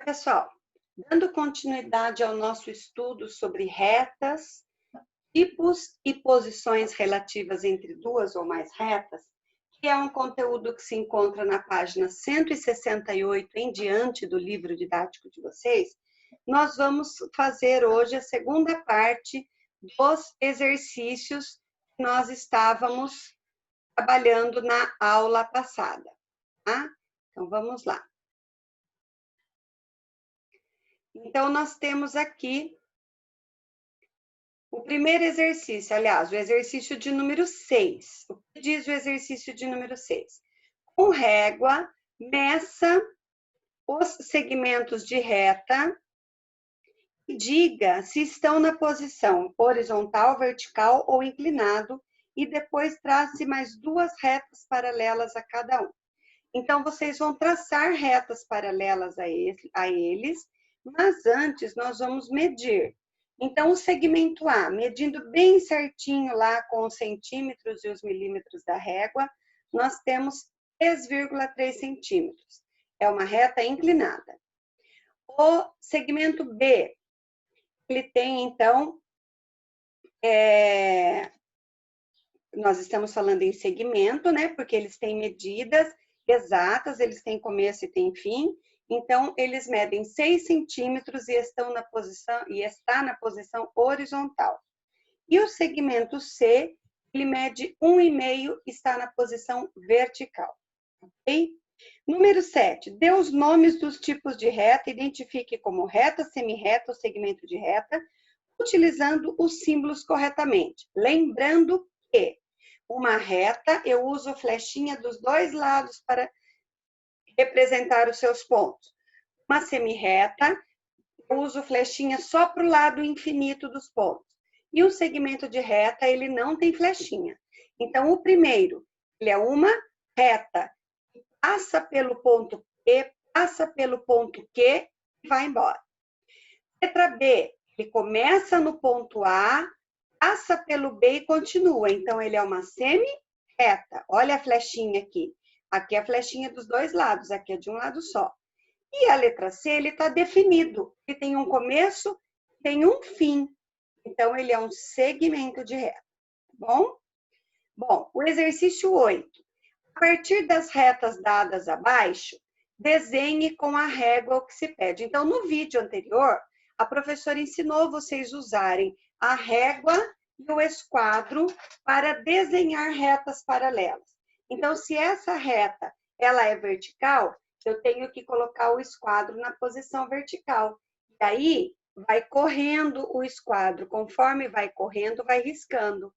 Pessoal, dando continuidade ao nosso estudo sobre retas, tipos e posições relativas entre duas ou mais retas, que é um conteúdo que se encontra na página 168 em diante do livro didático de vocês, nós vamos fazer hoje a segunda parte dos exercícios que nós estávamos trabalhando na aula passada, tá? Então, vamos lá. Então, nós temos aqui o primeiro exercício, aliás, o exercício de número 6. O que diz o exercício de número 6? Com régua, meça os segmentos de reta e diga se estão na posição horizontal, vertical ou inclinado e depois trace mais duas retas paralelas a cada um. Então, vocês vão traçar retas paralelas a eles, mas antes nós vamos medir. Então, o segmento A, medindo bem certinho lá com os centímetros e os milímetros da régua, nós temos 3,3 centímetros. É uma reta inclinada. O segmento B, ele tem, então, nós estamos falando em segmento, né? Porque eles têm medidas exatas, eles têm começo e têm fim. Então, eles medem 6 centímetros e está na posição horizontal. E o segmento C, ele mede 1,5 e está na posição vertical. Ok? Número 7. Dê os nomes dos tipos de reta, identifique como reta, semirreta ou segmento de reta, utilizando os símbolos corretamente. Lembrando que uma reta, eu uso flechinha dos dois lados para representar os seus pontos. Uma semirreta, eu uso flechinha só para o lado infinito dos pontos. E o segmento de reta, ele não tem flechinha. Então, o primeiro, ele é uma reta. Passa pelo ponto P, passa pelo ponto Q e vai embora. Letra B, ele começa no ponto A, passa pelo B e continua. Então, ele é uma semi-reta. Olha a flechinha aqui. Aqui é a flechinha dos dois lados, aqui é de um lado só. E a letra C, ele está definido. Ele tem um começo, tem um fim. Então, ele é um segmento de reta. Bom? Bom, o exercício 8. A partir das retas dadas abaixo, desenhe com a régua o que se pede. Então, no vídeo anterior, a professora ensinou vocês usarem a régua e o esquadro para desenhar retas paralelas. Então, se essa reta ela é vertical, eu tenho que colocar o esquadro na posição vertical. E aí, vai correndo o esquadro. Conforme vai correndo, vai riscando.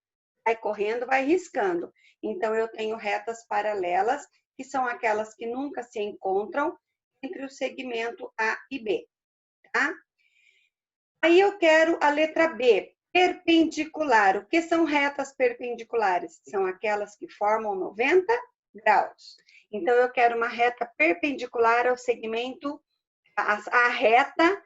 Vai correndo, vai riscando. Então, eu tenho retas paralelas, que são aquelas que nunca se encontram entre o segmento A e B, tá? Aí eu quero a letra B, perpendicular. O que são retas perpendiculares? São aquelas que formam 90 graus. Então, eu quero uma reta perpendicular ao segmento, a reta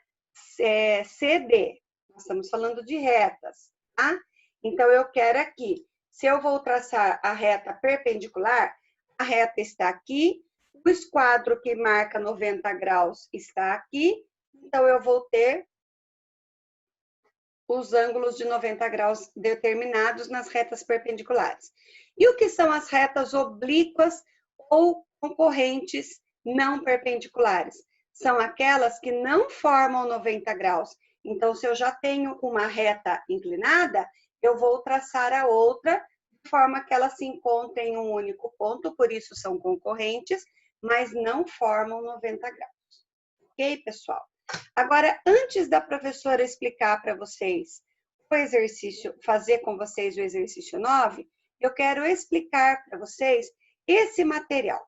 CD. Nós estamos falando de retas, tá? Então, eu quero aqui, se eu vou traçar a reta perpendicular, a reta está aqui, o esquadro que marca 90 graus está aqui, então eu vou ter os ângulos de 90 graus determinados nas retas perpendiculares. E o que são as retas oblíquas ou concorrentes não perpendiculares? São aquelas que não formam 90 graus. Então, se eu já tenho uma reta inclinada, eu vou traçar a outra de forma que ela se encontre em um único ponto, por isso são concorrentes, mas não formam 90 graus. Ok, pessoal? Agora, antes da professora explicar para vocês o exercício, fazer com vocês o exercício 9, eu quero explicar para vocês esse material.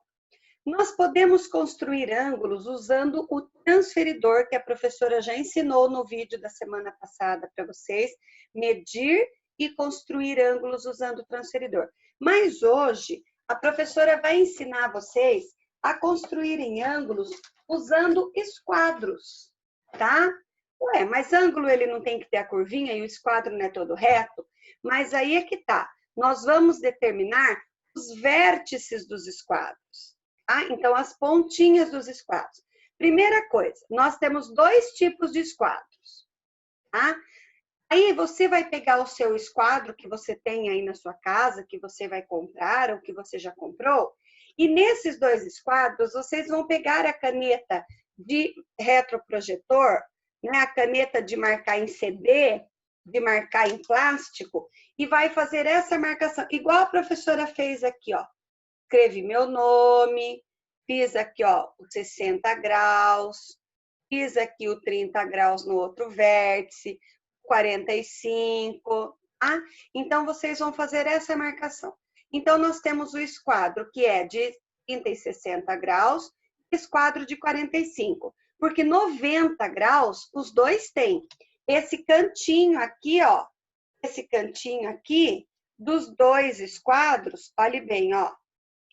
Nós podemos construir ângulos usando o transferidor que a professora já ensinou no vídeo da semana passada para vocês, medir e construir ângulos usando o transferidor. Mas hoje, a professora vai ensinar vocês a construírem ângulos usando esquadros, tá? Ué, mas ângulo ele não tem que ter a curvinha e o esquadro não é todo reto? Mas aí é que tá. Nós vamos determinar os vértices dos esquadros, tá? Então, as pontinhas dos esquadros. Primeira coisa, nós temos dois tipos de esquadros, tá? Aí você vai pegar o seu esquadro que você tem aí na sua casa, que você vai comprar ou que você já comprou, e nesses dois esquadros vocês vão pegar a caneta de retroprojetor, né, a caneta de marcar em CD, de marcar em plástico, e vai fazer essa marcação, igual a professora fez aqui, ó. Escrevi meu nome, fiz aqui, ó, os 60 graus, fiz aqui o 30 graus no outro vértice, 45, tá? Então, vocês vão fazer essa marcação. Então, nós temos o esquadro, que é de 30 e 60 graus, esquadro de 45, porque 90 graus, os dois têm. Esse cantinho aqui, ó, esse cantinho aqui, dos dois esquadros, olhe bem, ó,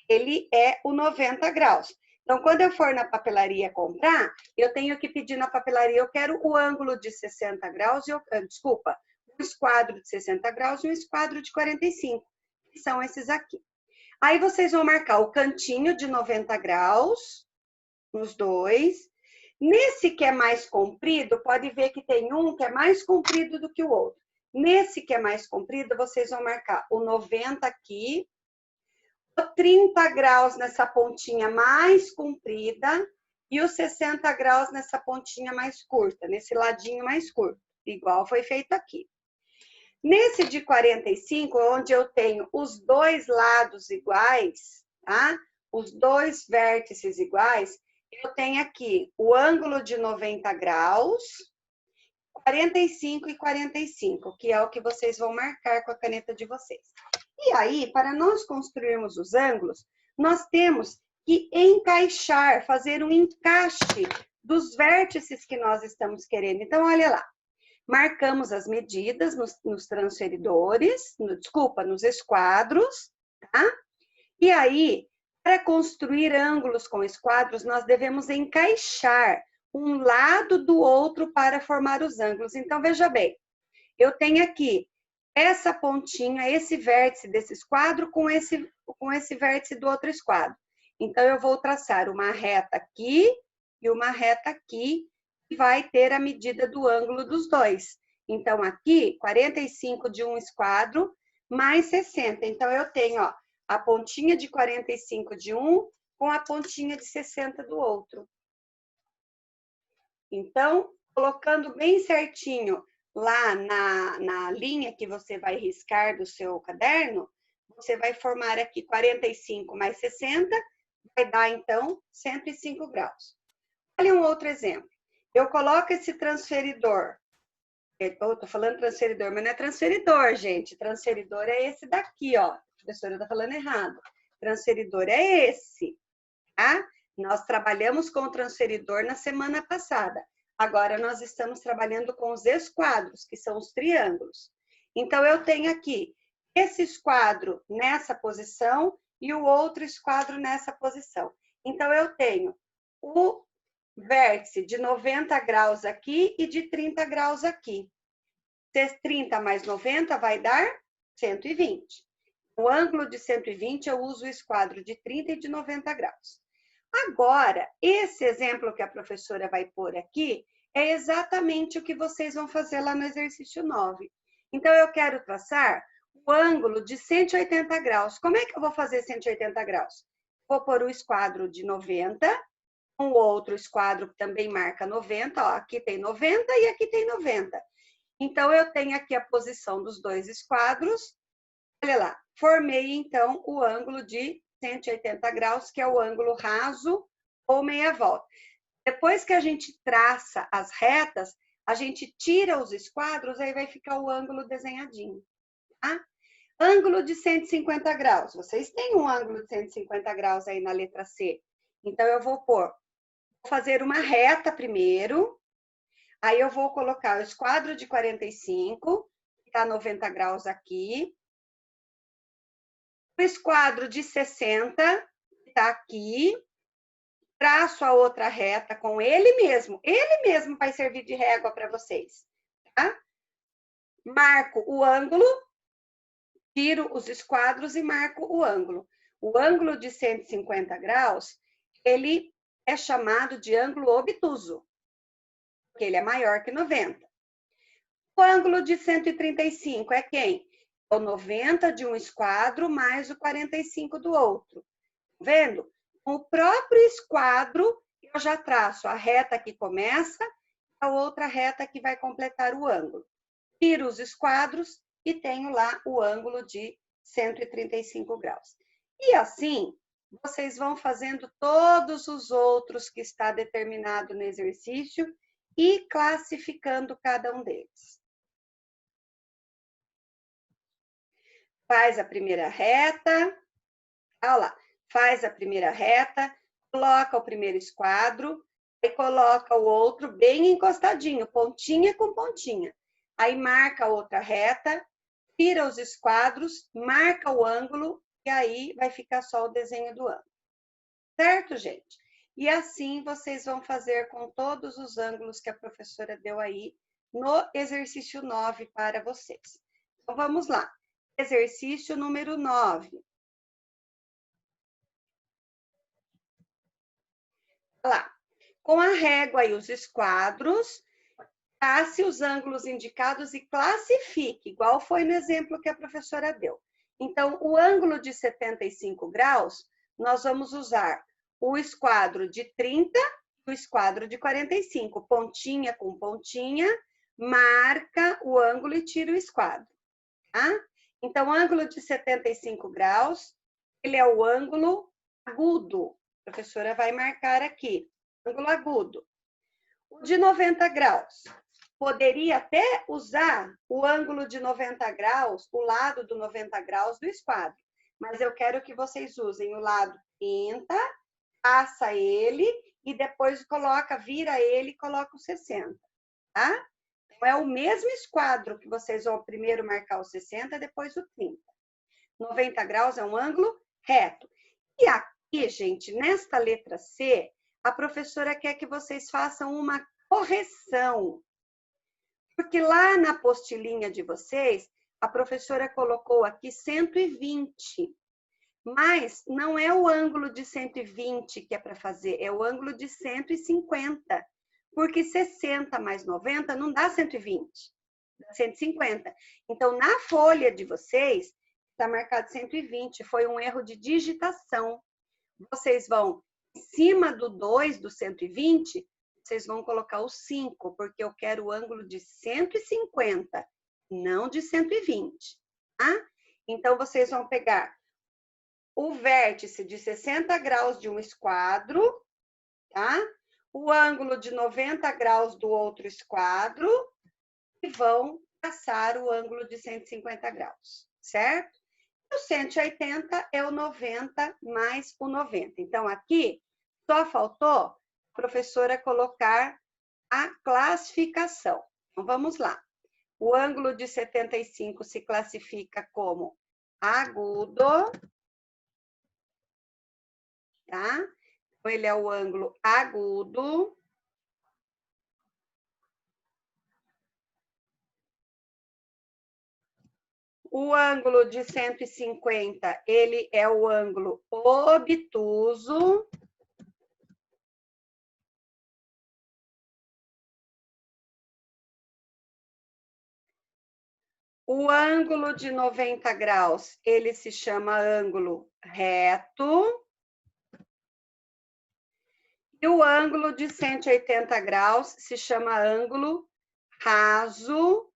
ele é o 90 graus. Então, quando eu for na papelaria comprar, eu tenho que pedir na papelaria, eu quero o ângulo de 60 graus, desculpa, um esquadro de 60 graus e um esquadro de 45, que são esses aqui. Aí vocês vão marcar o cantinho de 90 graus, nos dois. Nesse que é mais comprido, pode ver que tem um que é mais comprido do que o outro. Nesse que é mais comprido, vocês vão marcar o 90 aqui, 30 graus nessa pontinha mais comprida e os 60 graus nessa pontinha mais curta, nesse ladinho mais curto, igual foi feito aqui. Nesse de 45, onde eu tenho os dois lados iguais, tá? Os dois vértices iguais, eu tenho aqui o ângulo de 90 graus, 45 e 45, que é o que vocês vão marcar com a caneta de vocês. E aí, para nós construirmos os ângulos, nós temos que encaixar, fazer um encaixe dos vértices que nós estamos querendo. Então, olha lá. Marcamos as medidas nos transferidores, nos esquadros, tá? E aí, para construir ângulos com esquadros, nós devemos encaixar um lado do outro para formar os ângulos. Então, veja bem, eu tenho aqui essa pontinha, esse vértice desse esquadro com esse vértice do outro esquadro. Então, eu vou traçar uma reta aqui e uma reta aqui, que vai ter a medida do ângulo dos dois. Então, aqui, 45 de um esquadro, mais 60. Então, eu tenho, ó, a pontinha de 45 de um com a pontinha de 60 do outro. Então, colocando bem certinho lá na linha que você vai riscar do seu caderno, você vai formar aqui 45 mais 60, vai dar, então, 105 graus. Olha um outro exemplo. Eu coloco esse transferidor. Eu tô falando transferidor, mas não é transferidor, gente. Transferidor é esse daqui, ó. A professora tá falando errado. Transferidor é esse, tá? Nós trabalhamos com o transferidor na semana passada. Agora, nós estamos trabalhando com os esquadros, que são os triângulos. Então, eu tenho aqui esse esquadro nessa posição e o outro esquadro nessa posição. Então, eu tenho o vértice de 90 graus aqui e de 30 graus aqui. 30 mais 90 vai dar 120. O ângulo de 120, eu uso o esquadro de 30 e de 90 graus. Agora, esse exemplo que a professora vai pôr aqui é exatamente o que vocês vão fazer lá no exercício 9. Então, eu quero traçar o ângulo de 180 graus. Como é que eu vou fazer 180 graus? Vou pôr o esquadro de 90, um outro esquadro que também marca 90, ó, aqui tem 90 e aqui tem 90. Então, eu tenho aqui a posição dos dois esquadros. Olha lá, formei, então, o ângulo de 180 graus, que é o ângulo raso ou meia volta. Depois que a gente traça as retas, a gente tira os esquadros, aí vai ficar o ângulo desenhadinho, tá? Ângulo de 150 graus. Vocês têm um ângulo de 150 graus aí na letra C. Então, eu vou fazer uma reta primeiro, aí eu vou colocar o esquadro de 45, que está 90 graus aqui, o esquadro de 60, que está aqui, traço a outra reta com ele mesmo vai servir de régua para vocês, tá? Marco o ângulo, tiro os esquadros e marco o ângulo. O ângulo de 150 graus, ele é chamado de ângulo obtuso, porque ele é maior que 90. O ângulo de 135 é quem? É o 90 de um esquadro mais o 45 do outro. Tá vendo? Com o próprio esquadro, eu já traço a reta que começa e a outra reta que vai completar o ângulo. Tiro os esquadros e tenho lá o ângulo de 135 graus. E assim, vocês vão fazendo todos os outros que está determinado no exercício e classificando cada um deles. Faz a primeira reta, olha lá, faz a primeira reta, coloca o primeiro esquadro, e coloca o outro bem encostadinho, pontinha com pontinha. Aí marca a outra reta, tira os esquadros, marca o ângulo, e aí vai ficar só o desenho do ângulo. Certo, gente? E assim vocês vão fazer com todos os ângulos que a professora deu aí no exercício 9 para vocês. Então, vamos lá. Exercício número 9. Olha lá. Com a régua e os esquadros, trace os ângulos indicados e classifique, igual foi no exemplo que a professora deu. Então, o ângulo de 75 graus, nós vamos usar o esquadro de 30 e o esquadro de 45. Pontinha com pontinha, marca o ângulo e tira o esquadro. Tá? Então, o ângulo de 75 graus, ele é o ângulo agudo. A professora vai marcar aqui, ângulo agudo. O de 90 graus, poderia até usar o ângulo de 90 graus, o lado do 90 graus do esquadro. Mas eu quero que vocês usem o lado 30, passa ele e depois coloca, vira ele e coloca o 60, tá? Então, é o mesmo esquadro que vocês vão primeiro marcar o 60, depois o 30. 90 graus é um ângulo reto. E aqui, gente, nesta letra C, a professora quer que vocês façam uma correção. Porque lá na apostilinha de vocês, a professora colocou aqui 120. Mas não é o ângulo de 120 que é para fazer, é o ângulo de 150. Porque 60 mais 90 não dá 120, dá 150. Então, na folha de vocês, está marcado 120, foi um erro de digitação. Vocês vão, em cima do 2 do 120, vocês vão colocar o 5, porque eu quero o ângulo de 150, não de 120, tá? Então, vocês vão pegar o vértice de 60 graus de um esquadro, tá? O ângulo de 90 graus do outro esquadro e vão traçar o ângulo de 150 graus, certo? O 180 é o 90 mais o 90. Então, aqui só faltou a professora colocar a classificação. Então, vamos lá. O ângulo de 75 se classifica como agudo, tá? Então, ele é o ângulo agudo. O ângulo de 150, ele é o ângulo obtuso. O ângulo de 90 graus, ele se chama ângulo reto. E o ângulo de 180 graus se chama ângulo raso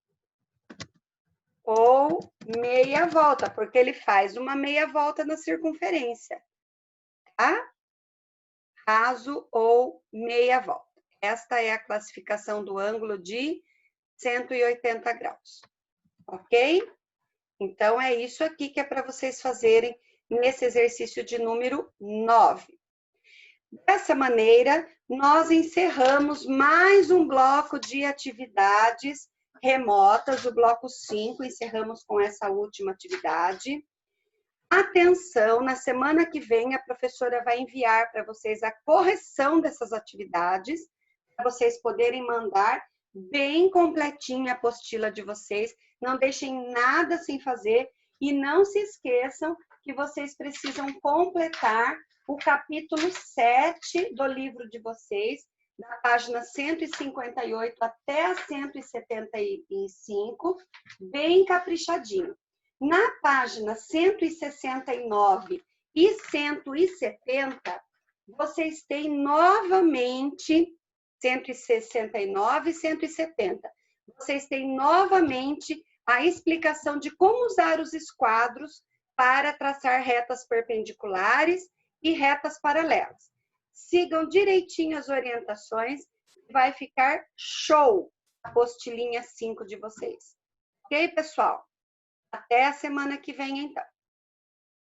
ou meia volta, porque ele faz uma meia volta na circunferência, tá? Raso ou meia volta. Esta é a classificação do ângulo de 180 graus, ok? Então, é isso aqui que é para vocês fazerem nesse exercício de número 9. Dessa maneira, nós encerramos mais um bloco de atividades remotas, o bloco 5, encerramos com essa última atividade. Atenção, na semana que vem a professora vai enviar para vocês a correção dessas atividades, para vocês poderem mandar bem completinha a apostila de vocês, não deixem nada sem fazer e não se esqueçam que vocês precisam completar o capítulo 7 do livro de vocês, da página 158 até a 175, bem caprichadinho. Na página 169 e 170, vocês têm novamente 169 e 170. Vocês têm novamente a explicação de como usar os esquadros para traçar retas perpendiculares e retas paralelas. Sigam direitinho as orientações, vai ficar show a apostilinha 5 de vocês. Ok, pessoal? Até a semana que vem, então.